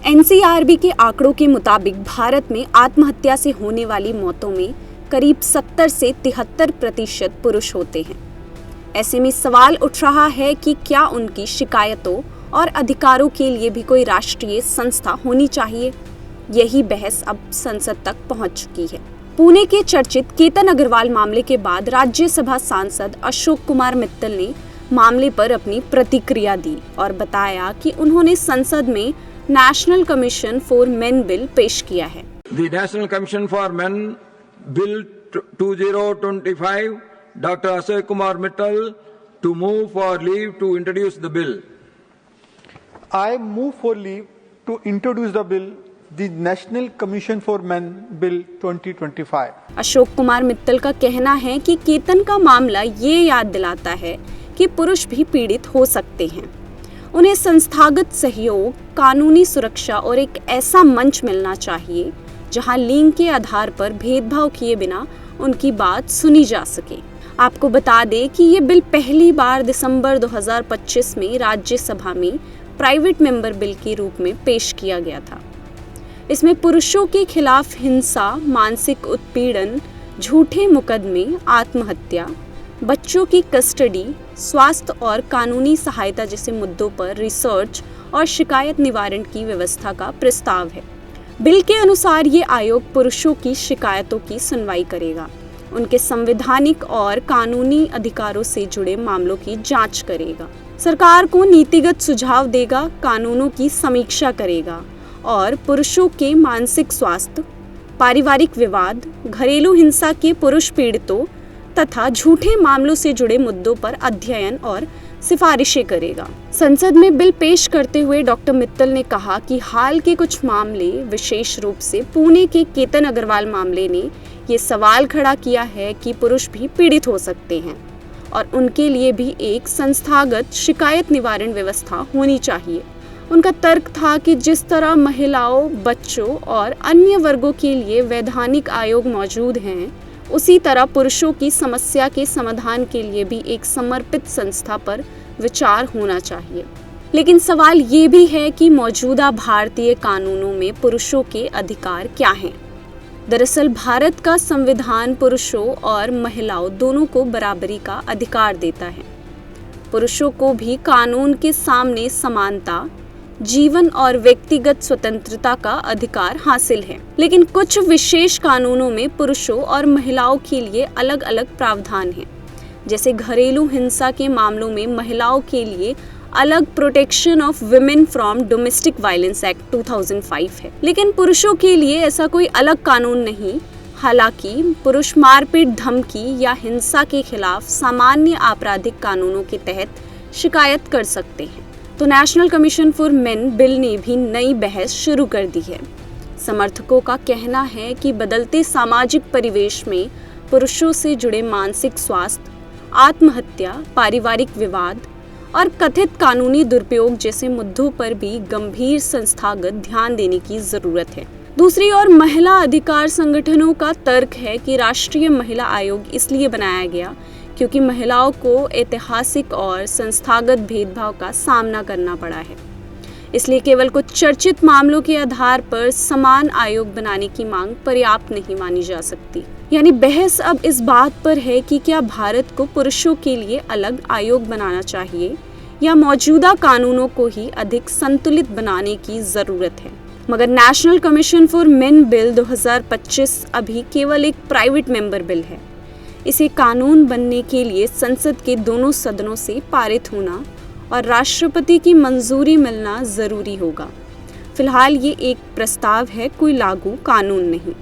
NCRB के आंकड़ों के मुताबिक भारत में आत्महत्या से होने वाली मौतों में करीब 70 से 73% पुरुष होते हैं। ऐसे में सवाल उठ रहा है कि क्या उनकी शिकायतों और अधिकारों के लिए भी कोई राष्ट्रीय संस्था होनी चाहिए। यही बहस अब संसद तक पहुंच चुकी है। पुणे के चर्चित केतन अग्रवाल मामले के बाद राज्यसभा सांसद अशोक कुमार मित्तल ने मामले पर अपनी प्रतिक्रिया दी और बताया कि उन्होंने संसद में national commission for main bill पेश किया है। The National Commission for Men Bill 2025, Dr. Ashok Kumar Mittal to move for leave to introduce the bill. I move for leave to introduce the bill, the National Commission for Men Bill 2025. Ashok Kumar Mittal का कहना है कि केतन का मामला ये याद दिलाता है कि पुरुष भी पीड़ित हो सकते हैं। उन्हें संस्थागत सहयोग, कानूनी सुरक्षा और एक ऐसा मंच मिलना चाहिए जहां लिंग के आधार पर भेदभाव किए बिना उनकी बात सुनी जा सके। आपको बता दें कि ये बिल पहली बार दिसंबर 2025 में राज्यसभा में प्राइवेट मेंबर बिल के रूप में पेश किया गया था। इसमें पुरुषों के खिलाफ हिंसा, मानसिक उत्पीड़न, झूठे मुकदमे, आत्महत्या, बच्चों की कस्टडी, स्वास्थ्य और कानूनी सहायता जैसे मुद्दों पर रिसर्च और शिकायत निवारण की व्यवस्था का प्रस्ताव है। बिल के अनुसार ये आयोग पुरुषों की शिकायतों की सुनवाई करेगा, उनके संवैधानिक और कानूनी अधिकारों से जुड़े मामलों की जांच करेगा, सरकार को नीतिगत सुझाव देगा, कानूनों की समीक्षा करेगा और पुरुषों के मानसिक स्वास्थ्य, पारिवारिक विवाद, घरेलू हिंसा के पुरुष पीड़ितों तथा झूठे मामलों से जुड़े मुद्दों पर अध्ययन और सिफारिशें करेगा। संसद में बिल पेश करते हुए डॉक्टर मित्तल ने कहा कि हाल के कुछ मामले, विशेष रूप से पुणे के केतन अग्रवाल मामले ने ये सवाल खड़ा किया है कि पुरुष भी पीड़ित हो सकते हैं और उनके लिए भी एक संस्थागत शिकायत निवारण व्यवस्था होनी चाहिए। उनका तर्क था कि जिस तरह महिलाओं, बच्चों और अन्य वर्गों के लिए वैधानिक आयोग मौजूद हैं, उसी तरह पुरुषों की समस्या के समाधान के लिए भी एक समर्पित संस्था पर विचार होना चाहिए। लेकिन सवाल ये भी है कि मौजूदा भारतीय कानूनों में पुरुषों के अधिकार क्या हैं? दरअसल भारत का संविधान पुरुषों और महिलाओं दोनों को बराबरी का अधिकार देता है। पुरुषों को भी कानून के सामने समानता, जीवन और व्यक्तिगत स्वतंत्रता का अधिकार हासिल है। लेकिन कुछ विशेष कानूनों में पुरुषों और महिलाओं के लिए अलग अलग प्रावधान हैं। जैसे घरेलू हिंसा के मामलों में महिलाओं के लिए अलग protection of women from domestic violence act 2005 है, लेकिन पुरुषों के लिए ऐसा कोई अलग कानून नहीं। हालांकि पुरुष मारपीट, धमकी या हिंसा के खिलाफ सामान्य आपराधिक कानूनों के तहत शिकायत कर सकते हैं। तो national commission for main bill ने भी नई बहस शुरू कर दी है। समर्थकों का कहना है कि बदलते सामाजिक परिवेश में पुरुषों से जुड़े मानसिक स्वास्थ्य, आत्महत्या, पारिवारिक विवाद और कथित कानूनी दुरुपयोग जैसे मुद्दों पर भी गंभीर संस्थागत ध्यान देने की जरूरत है। दूसरी ओर महिला अधिकार संगठनों का तर्क है कि राष्ट्रीय महिला आयोग इसलिए बनाया गया क्योंकि महिलाओं को ऐतिहासिक और संस्थागत भेदभाव का सामना करना पड़ा है। इसलिए केवल कुछ चर्चित मामलों के आधार पर समान आयोग बनाने की मांग पर्याप्त नहीं मानी जा सकती। यानी बहस अब इस बात पर है कि क्या भारत को पुरुषों के लिए अलग आयोग बनाना चाहिए या मौजूदा कानूनों को ही अधिक संतुलित बनाने की जरूरत है। मगर national commission for main bill 2025 अभी केवल एक प्राइवेट मेंबर बिल है। इसे कानून बनने के लिए संसद के दोनों सदनों से पारित होना और राष्ट्रपति की मंजूरी मिलना जरूरी होगा। फिलहाल ये एक प्रस्ताव है, कोई लागू कानून नहीं।